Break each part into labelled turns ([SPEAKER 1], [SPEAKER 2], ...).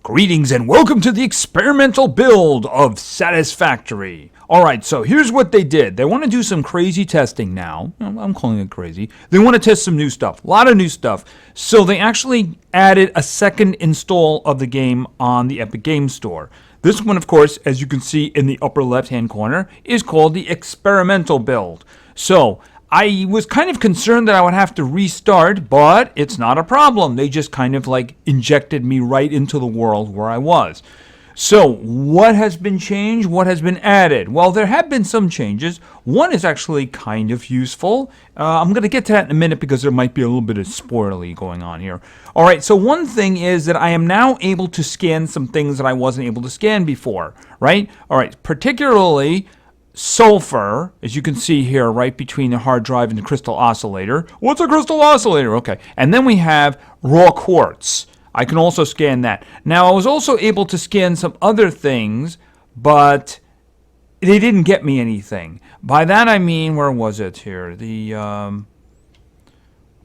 [SPEAKER 1] Greetings and welcome to the experimental build of Satisfactory. Alright, so here's what they did. They want to do some crazy testing now. I'm calling it crazy. They want to test some new stuff. A lot of new stuff. So they actually added a second install of the game on the Epic Games Store. This one, of course, as you can see in the upper left-hand corner, is called the experimental build. So I was kind of concerned that I would have to restart, but it's not a problem. They just kind of like injected me right into the world where I was. So what has been changed? What has been added? Well, there have been some changes. One is actually kind of useful. I'm going to get to that in a minute because there might be a little bit of spoilery going on here. All right, so one thing is that I am now able to scan some things that I wasn't able to scan before, right? All right, particularly sulfur, as you can see here, right between the hard drive and the crystal oscillator. What's a crystal oscillator? Okay. And then we have raw quartz. I can also scan that. Now, I was also able to scan some other things, but they didn't get me anything. By that I mean, where was it here? The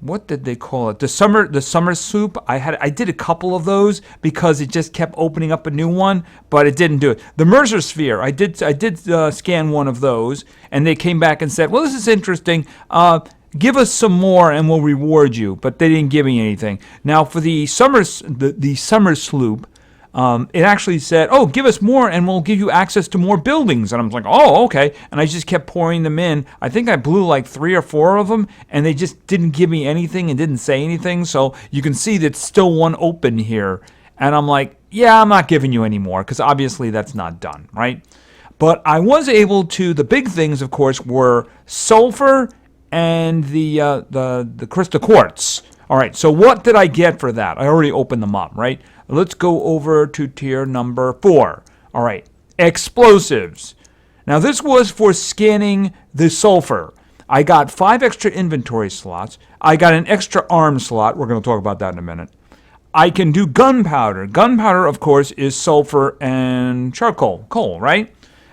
[SPEAKER 1] what did they call it? The summer soup. I did a couple of those because it just kept opening up a new one, but it didn't do it. The Mercer sphere. I did scan one of those, and they came back and said, "Well, this is interesting. Give us some more, and we'll reward you." But they didn't give me anything. Now for the summer sloop. It actually said, "Oh, give us more and we'll give you access to more buildings." And I'm like, "Oh, okay." And I just kept pouring them in. I think I blew like 3 or 4 of them, and they just didn't give me anything and didn't say anything. So you can see that still one open here. And I'm like, yeah, I'm not giving you any more because obviously that's not done, right? But I was able to, the big things, of course, were sulfur and the crystal quartz. All right, so what did I get for that? I already opened them up, right? Let's go over to tier number 4. All right, explosives. Now, this was for scanning the sulfur. I got 5 extra inventory slots. I got an extra arm slot. We're going to talk about that in a minute. I can do gunpowder. Gunpowder, of course, is sulfur and charcoal, coal, right?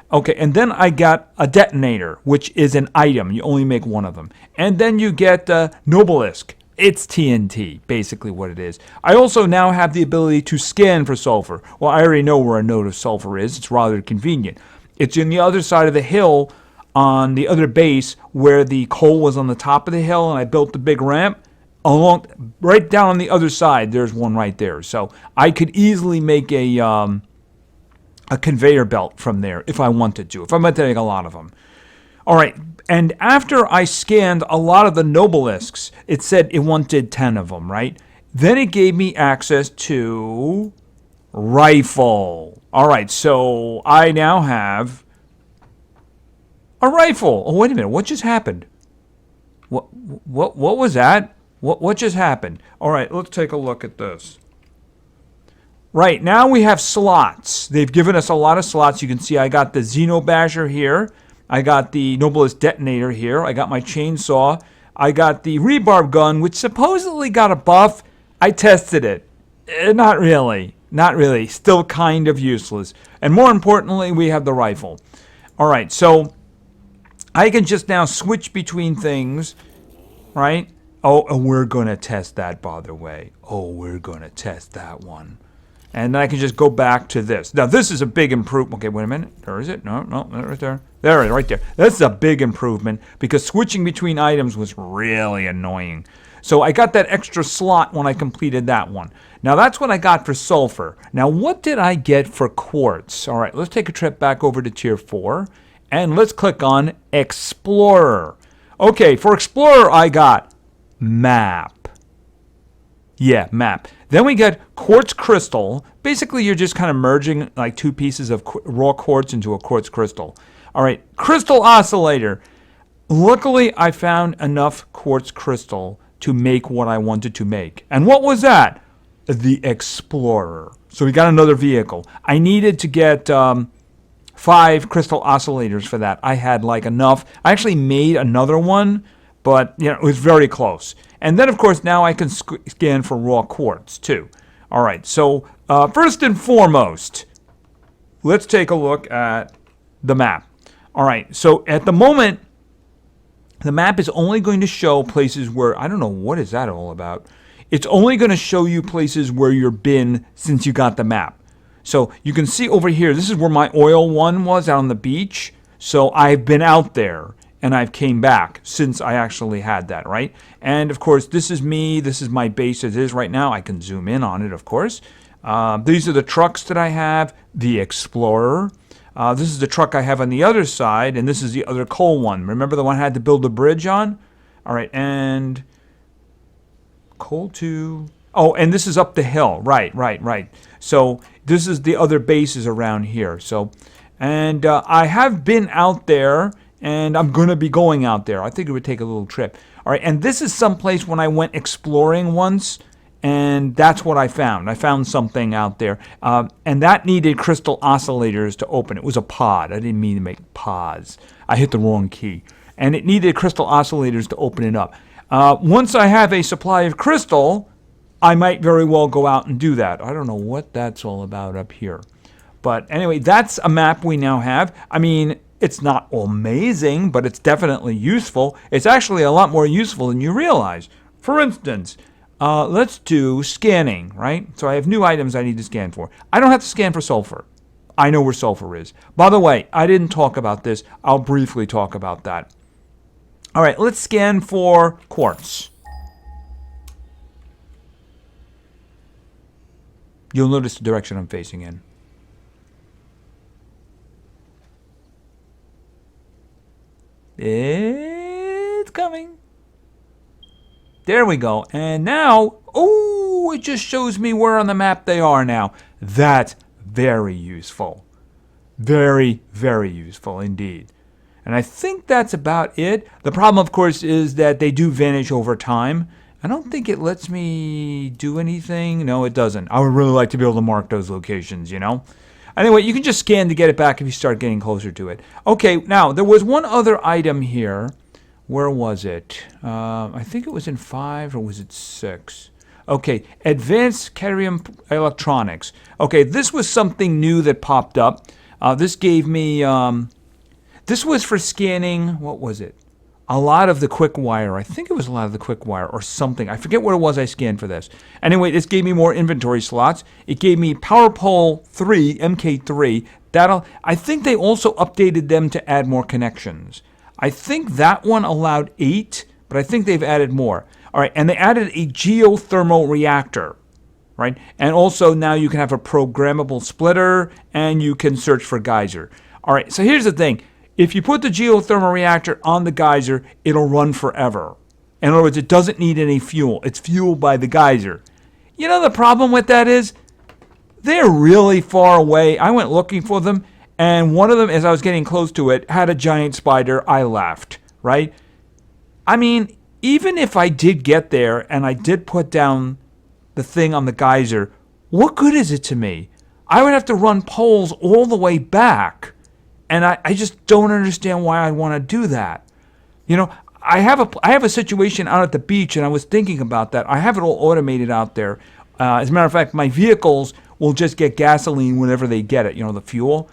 [SPEAKER 1] Okay, and then I got a detonator, which is an item. You only make one of them. And then you get Nobelisk. It's TNT, basically what it is. I also now have the ability to scan for sulfur. Well, I already know where a node of sulfur is. It's rather convenient. It's in the other side of the hill on the other base where the coal was on the top of the hill, and I built the big ramp. Right down on the other side, there's one right there. So I could easily make a conveyor belt from there if I wanted to, if I meant to make a lot of them. All right, and after I scanned a lot of the Nobelisks, it said it wanted 10 of them, right? Then it gave me access to rifle. All right, so I now have a rifle. Oh, wait a minute, what just happened? What was that? What just happened? All right, let's take a look at this. Right, now we have slots. They've given us a lot of slots. You can see I got the Xenobasher here. I got the Nobelist detonator here. I got my chainsaw. I got the rebarb gun, which supposedly got a buff. I tested it. Not really. Not really. Still kind of useless. And more importantly, we have the rifle. All right, so I can just now switch between things, right? Oh, and we're going to test that, by the way. Oh, we're going to test that one. And then I can just go back to this. Now, this is a big improvement. Okay, wait a minute. There is it? No, right there. There it is, right there. This is a big improvement because switching between items was really annoying. So I got that extra slot when I completed that one. Now, that's what I got for sulfur. Now, what did I get for quartz? All right, let's take a trip back over to tier 4. And let's click on Explorer. Okay, for Explorer, I got map. Yeah, map. Then we get quartz crystal. Basically, you're just kind of merging like 2 pieces of raw quartz into a quartz crystal. All right, crystal oscillator. Luckily, I found enough quartz crystal to make what I wanted to make. And what was that? The Explorer. So we got another vehicle. I needed to get 5 crystal oscillators for that. I had like enough. I actually made another one, but it was very close. And then, of course, now I can scan for raw quartz, too. All right, so first and foremost, let's take a look at the map. All right, so at the moment, the map is only going to show places where, I don't know, what is that all about? it's only going to show you places where you've been since you got the map. So you can see over here, this is where my oil one was out on the beach. So I've been out there and I've came back since I actually had that, right? And of course, this is me. This is my base as it is right now. I can zoom in on it, of course. These are the trucks that I have. The Explorer. This is the truck I have on the other side, and this is the other coal one. Remember the one I had to build a bridge on? All right, and coal 2. Oh, and this is up the hill. Right. So this is the other bases around here. So, and I have been out there, and I'm going to be going out there. I think it would take a little trip. All right, and this is someplace when I went exploring once, and that's what I found. I found something out there, and that needed crystal oscillators to open. It was a pod. I didn't mean to make pods. I hit the wrong key. And it needed crystal oscillators to open it up. Once I have a supply of crystal, I might very well go out and do that. I don't know what that's all about up here. But anyway, that's a map we now have. I mean, it's not amazing, but it's definitely useful. It's actually a lot more useful than you realize. For instance, let's do scanning, right? So I have new items I need to scan for. I don't have to scan for sulfur. I know where sulfur is. By the way, I didn't talk about this. I'll briefly talk about that. All right, let's scan for quartz. You'll notice the direction I'm facing in. It's coming. There we go. And now, oh, it just shows me where on the map they are now. That's very useful. Very, very useful indeed. And I think that's about it. The problem, of course, is that they do vanish over time. I don't think it lets me do anything. No, it doesn't. I would really like to be able to mark those locations, you know. Anyway, you can just scan to get it back if you start getting closer to it. Okay, now, there was one other item here. Where was it? I think it was in 5 or was it 6? Okay, advanced cadmium electronics. Okay, this was something new that popped up. This gave me... this was for scanning, what was it? A lot of the quick wire. I think it was a lot of the quick wire or something. I forget what it was I scanned for this. Anyway, this gave me more inventory slots. It gave me Power Pole 3, MK3. I think they also updated them to add more connections. I think that one allowed 8, but I think they've added more. All right, and they added a geothermal reactor, right? And also now you can have a programmable splitter and you can search for geyser. All right, so here's the thing. If you put the geothermal reactor on the geyser, it'll run forever. In other words, it doesn't need any fuel. It's fueled by the geyser. You know the problem with that is they're really far away. I went looking for them, and one of them, as I was getting close to it, had a giant spider. I laughed, right? I mean, even if I did get there and I did put down the thing on the geyser, what good is it to me? I would have to run poles all the way back. And I just don't understand why I want to do that. You know, I have a situation out at the beach, and I was thinking about that. I have it all automated out there. As a matter of fact, my vehicles will just get gasoline whenever they get it, you know, the fuel.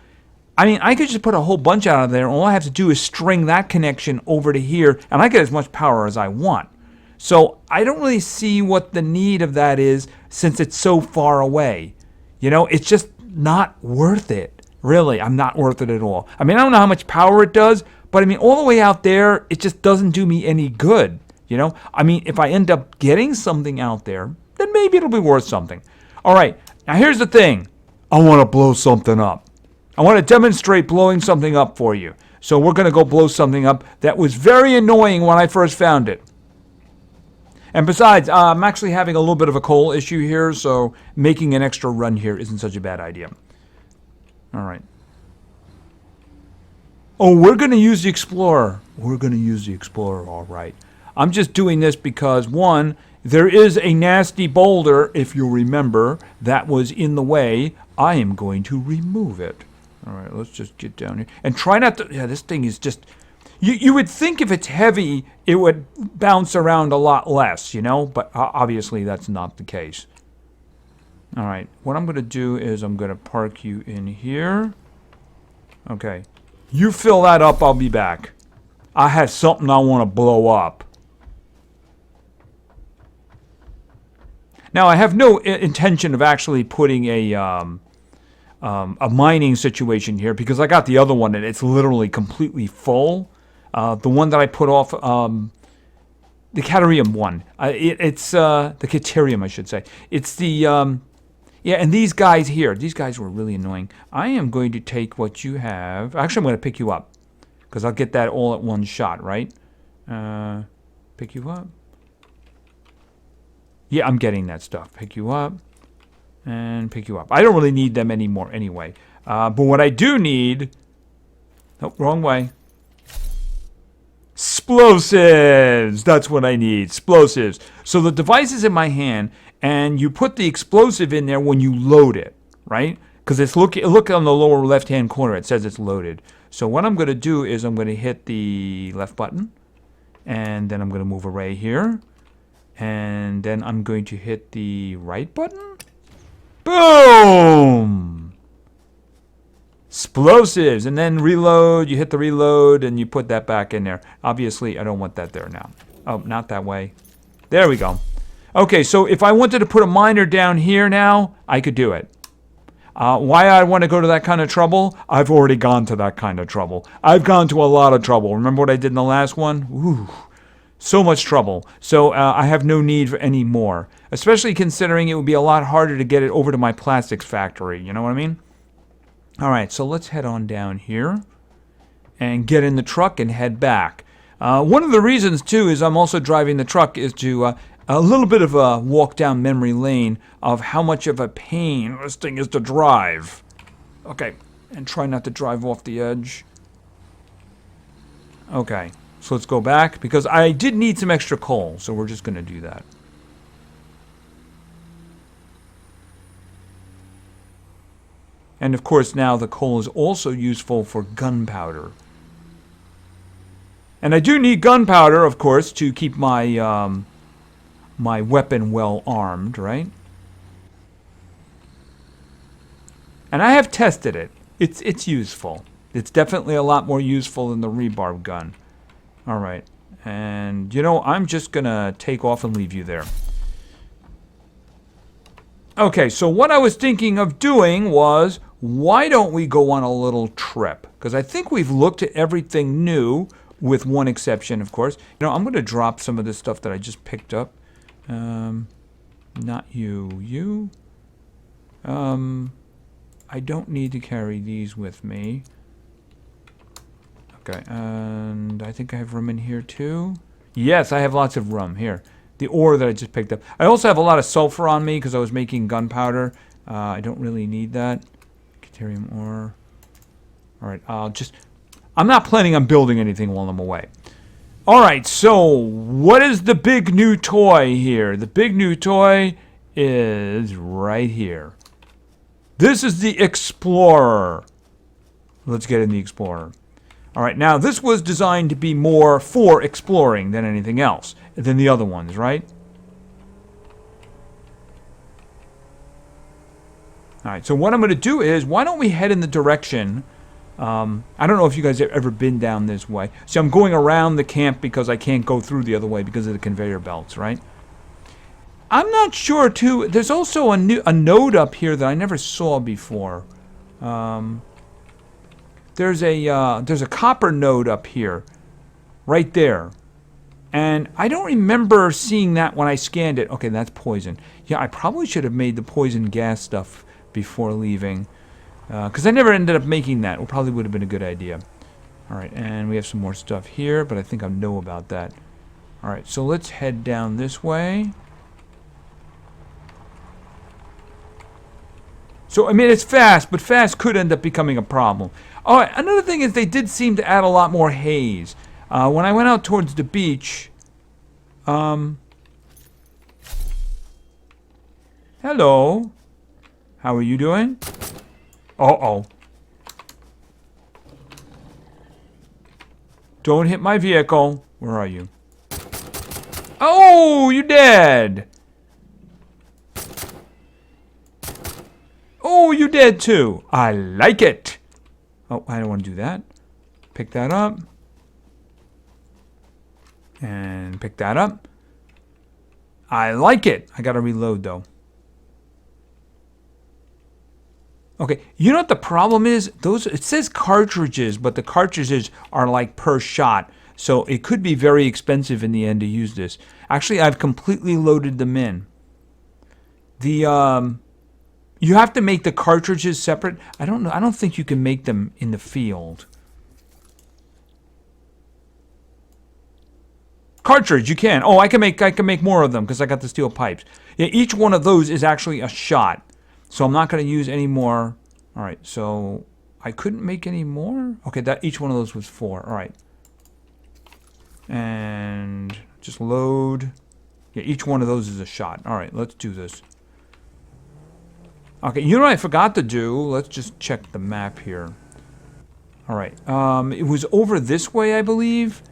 [SPEAKER 1] I mean, I could just put a whole bunch out of there, and all I have to do is string that connection over to here, and I get as much power as I want. So I don't really see what the need of that is since it's so far away. You know, it's just not worth it. Really, I'm not worth it at all. I mean, I don't know how much power it does, but I mean, all the way out there, it just doesn't do me any good, you know? I mean, if I end up getting something out there, then maybe it'll be worth something. All right, now here's the thing. I want to blow something up. I want to demonstrate blowing something up for you. So we're going to go blow something up that was very annoying when I first found it. And besides, I'm actually having a little bit of a coal issue here, so making an extra run here isn't such a bad idea. All right. Oh, we're going to use the Explorer. We're going to use the Explorer, all right. I'm just doing this because, one, there is a nasty boulder, if you remember, that was in the way. I am going to remove it. All right, let's just get down here. And try not to... Yeah, this thing is just... You would think if it's heavy, it would bounce around a lot less, you know? But obviously, that's not the case. All right, what I'm going to do is I'm going to park you in here. Okay, you fill that up, I'll be back. I have something I want to blow up. Now, I have no intention of actually putting a mining situation here because I got the other one and it's literally completely full. The one that I put off, the Caterium one. It's the Caterium, I should say. It's the, yeah, and these guys here, these guys were really annoying. I am going to take what you have. Actually, I'm going to pick you up because I'll get that all at one shot, right? Pick you up. Yeah, I'm getting that stuff. Pick you up and pick you up. I don't really need them anymore anyway. But what I do need... Oh, wrong way. Explosives! That's what I need. Explosives. So the device is in my hand, and you put the explosive in there when you load it, right? Because it's look on the lower left-hand corner. It says it's loaded. So what I'm going to do is I'm going to hit the left button, and then I'm going to move array here. And then I'm going to hit the right button. Boom! Explosives. And then reload. You hit the reload and you put that back in there. Obviously, I don't want that there now. Oh, not that way. There we go. Okay, so if I wanted to put a miner down here now, I could do it. Why I want to go to that kind of trouble? I've already gone to that kind of trouble. I've gone to a lot of trouble. Remember what I did in the last one? Ooh. So much trouble. So I have no need for any more. Especially considering it would be a lot harder to get it over to my plastics factory. You know what I mean? Alright, so let's head on down here. And get in the truck and head back. One of the reasons, too, is I'm also driving the truck is to... a little bit of a walk down memory lane of how much of a pain this thing is to drive. Okay, and try not to drive off the edge. Okay. So let's go back, because I did need some extra coal, so we're just going to do that. And of course now the coal is also useful for gunpowder. And I do need gunpowder, of course, to keep my my weapon well armed, right? And I have tested it. It's useful. It's definitely a lot more useful than the rebarb gun. Alright, and you know, I'm just gonna take off and leave you there. Okay, so what I was thinking of doing was, why don't we go on a little trip? Because I think we've looked at everything new, with one exception, of course. You know, I'm gonna drop some of this stuff that I just picked up. Not you. You. I don't need to carry these with me. Okay, and I think I have room in here too. Yes, I have lots of room. Here, the ore that I just picked up. I also have a lot of sulfur on me because I was making gunpowder. I don't really need that. Caterium ore. Alright, I'm not planning on building anything while I'm away. Alright, so what is the big new toy here? The big new toy is right here. This is the Explorer. Let's get in the Explorer. Alright, now this was designed to be more for exploring than anything else, than the other ones, right? Alright, so what I'm going to do is, why don't we head in the direction... I don't know if you guys have ever been down this way. See, I'm going around the camp because I can't go through the other way because of the conveyor belts, right? I'm not sure, too. There's also a node up here that I never saw before. There's a copper node up here, right there. And I don't remember seeing that when I scanned it. Okay, that's poison. Yeah, I probably should have made the poison gas stuff before leaving. Because I never ended up making that. It probably would have been a good idea. Alright, and we have some more stuff here, but I think I know about that. Alright, so let's head down this way. So, I mean, it's fast, but fast could end up becoming a problem. Alright, another thing is they did seem to add a lot more haze. When I went out towards the beach... Hello. How are you doing? Uh-oh. Don't hit my vehicle. Where are you? Oh, you're dead. Oh, you're dead too. I like it. Oh, I don't want to do that. Pick that up. And pick that up. I like it. I got to reload, though. Okay, you know what the problem is? It says cartridges, but the cartridges are like per shot. So it could be very expensive in the end to use this. Actually, I've completely loaded them in. You have to make the cartridges separate. I don't know. I don't think you can make them in the field. Cartridge, you can. Oh, I can make more of them because I got the steel pipes. Yeah, each one of those is actually a shot. So I'm not going to use any more. All right, so I couldn't make any more. Okay, that each one of those was 4. All right. And just load. Yeah, each one of those is a shot. All right, let's do this. Okay, you know what I forgot to do? Let's just check the map here. All right, it was over this way, I believe.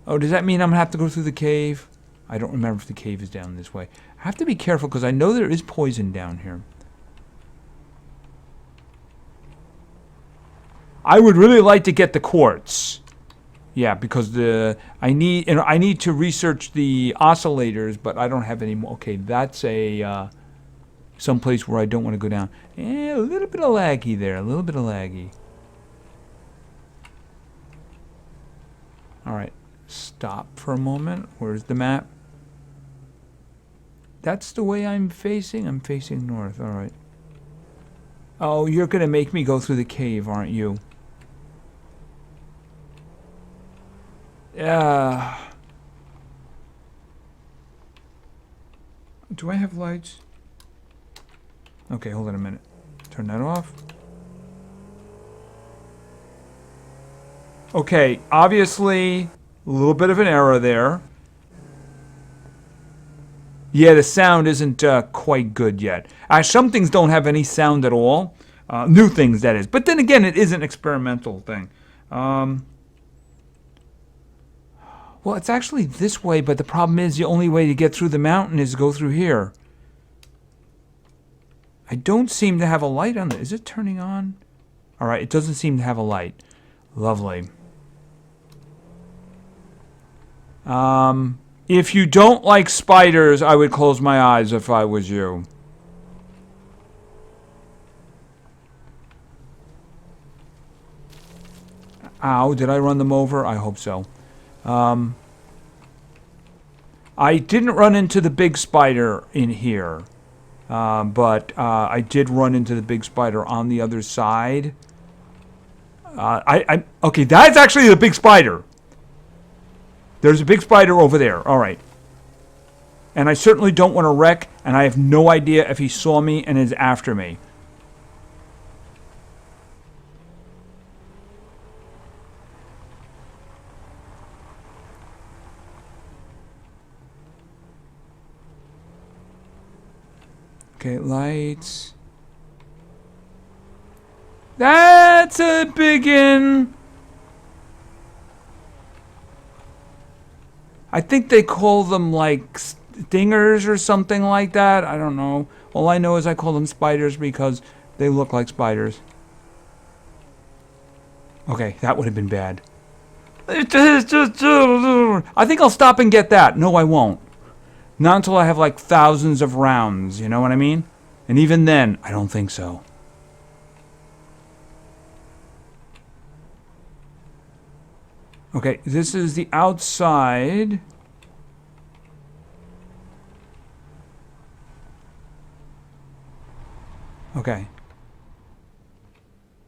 [SPEAKER 1] Oh, does that mean I'm going to have to go through the cave? I don't remember if the cave is down this way. I have to be careful because I know there is poison down here. I would really like to get the quartz. Yeah, because I need to research the oscillators, but I don't have any more. Okay, that's a some place where I don't want to go down. A little bit of laggy there, a little bit of laggy. All right, stop for a moment. Where's the map? That's the way I'm facing. I'm facing north. All right. Oh, you're gonna make me go through the cave, aren't you? Yeah. Do I have lights? Okay, hold on a minute. Turn that off. Okay, obviously, a little bit of an error there. Yeah, the sound isn't quite good yet. Some things don't have any sound at all. New things, that is. But then again, it is an experimental thing. Well, it's actually this way, but the problem is the only way to get through the mountain is to go through here. I don't seem to have a light on it. Is it turning on? All right, it doesn't seem to have a light. Lovely. If you don't like spiders, I would close my eyes if I was you. Ow, did I run them over? I hope so. I didn't run into the big spider in here. But I did run into the big spider on the other side. Okay, that's actually the big spider. There's a big spider over there. All right. And I certainly don't want to wreck, and I have no idea if he saw me and is after me. Okay, lights. That's a biggin. I think they call them like stingers or something like that. I don't know. All I know is I call them spiders because they look like spiders. Okay, that would have been bad. I think I'll stop and get that. No, I won't. Not until I have like thousands of rounds, you know what I mean? And even then, I don't think so. Okay, this is the outside. Okay.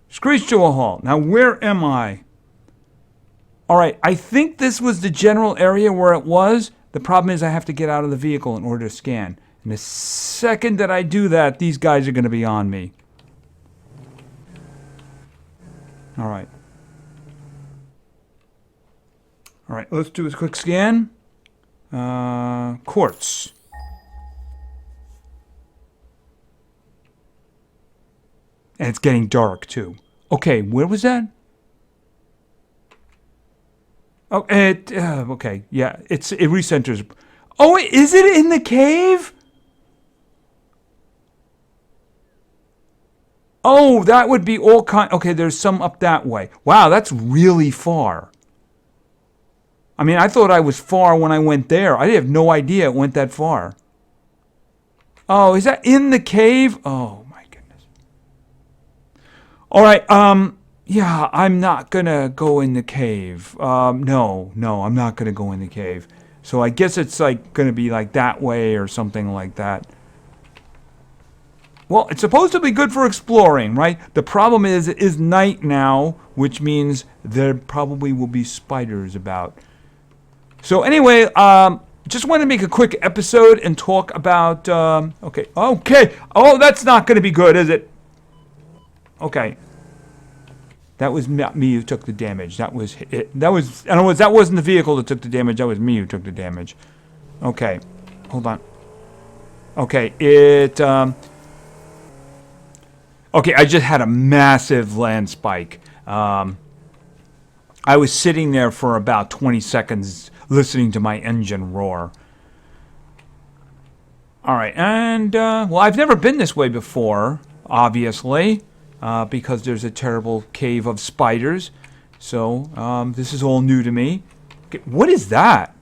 [SPEAKER 1] Screech to a halt. Now, where am I? All right, I think this was the general area where it was. The problem is I have to get out of the vehicle in order to scan. And the second that I do that, these guys are going to be on me. All right. All right, let's do a quick scan. Quartz. And it's getting dark, too. Okay, where was that? Oh, okay, yeah, it recenters. Oh, is it in the cave? Oh, that would be all kind. Okay, there's some up that way. Wow, that's really far. I mean, I thought I was far when I went there. I have no idea it went that far. Oh, is that in the cave? Oh, my goodness. All right, yeah, I'm not gonna go in the cave. No, I'm not gonna go in the cave. So I guess it's like gonna be like that way or something like that. Well, it's supposed to be good for exploring, right? The problem is it is night now, which means there probably will be spiders about. So anyway, just want to make a quick episode and talk about, okay. Oh, that's not going to be good, is it? Okay. That was not me who took the damage. That was it. That wasn't the vehicle that took the damage. That was me who took the damage. Okay. Hold on. Okay, okay, I just had a massive land spike. I was sitting there for about 20 seconds listening to my engine roar. All right, and, well, I've never been this way before, obviously, because there's a terrible cave of spiders. So, this is all new to me. Okay, what is that?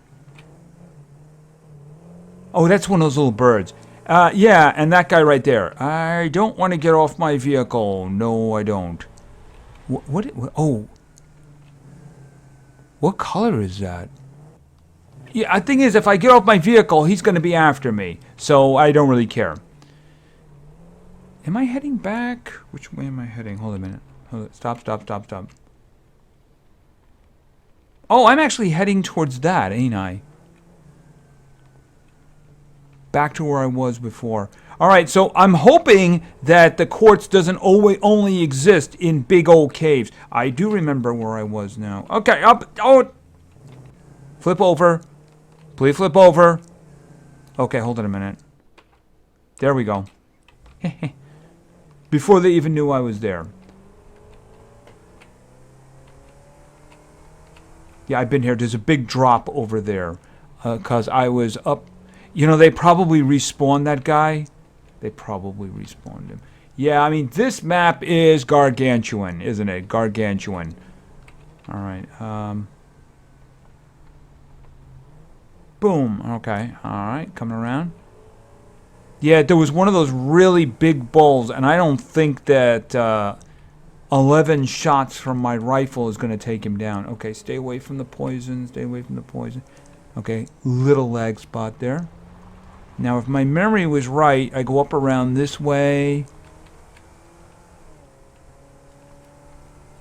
[SPEAKER 1] Oh, that's one of those little birds. Yeah, and that guy right there. I don't want to get off my vehicle. No, I don't. What oh. What color is that? Yeah, the thing is, if I get off my vehicle, he's going to be after me. So I don't really care. Am I heading back? Which way am I heading? Hold a minute. Stop. Oh, I'm actually heading towards that, ain't I? Back to where I was before. All right, so I'm hoping that the quartz doesn't only exist in big old caves. I do remember where I was now. Okay, up. Oh, flip over. Please flip over. Okay, hold on a minute. There we go. Before they even knew I was there. Yeah, I've been here. There's a big drop over there because I was up. You know, they probably respawned that guy. They probably respawned him. Yeah, I mean, this map is gargantuan, isn't it? Gargantuan. All right. Boom. Okay. All right. Coming around. Yeah, there was one of those really big bulls, and I don't think that 11 shots from my rifle is going to take him down. Okay, stay away from the poison. Stay away from the poison. Okay, little lag spot there. Now, if my memory was right, I go up around this way.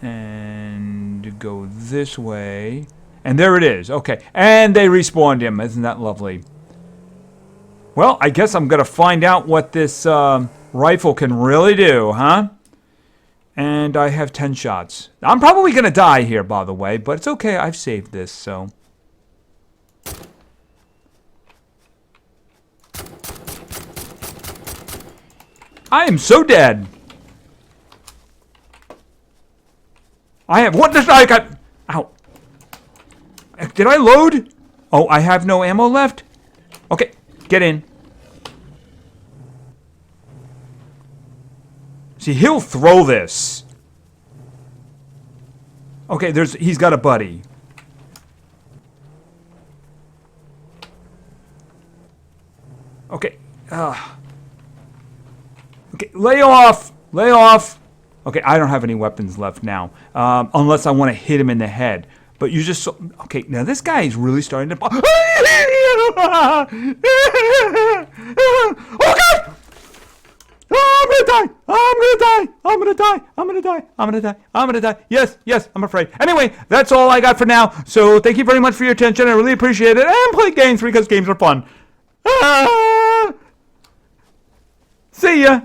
[SPEAKER 1] And go this way. And there it is. Okay. And they respawned him. Isn't that lovely? Well, I guess I'm going to find out what this rifle can really do, huh? And I have 10 shots. I'm probably going to die here, by the way. But it's okay. I've saved this, so... I am so dead. I have... What did I got? Ow. Did I load? Oh, I have no ammo left? Okay, get in. See, he'll throw this. Okay, he's got a buddy. Okay. Okay, lay off! Lay off! Okay, I don't have any weapons left now. Unless I want to hit him in the head. But you just... Okay, now this guy is really starting to... Oh, God! Oh, I'm gonna die. Yes, I'm afraid. Anyway, that's all I got for now. So thank you very much for your attention. I really appreciate it. And play games because games are fun. See ya!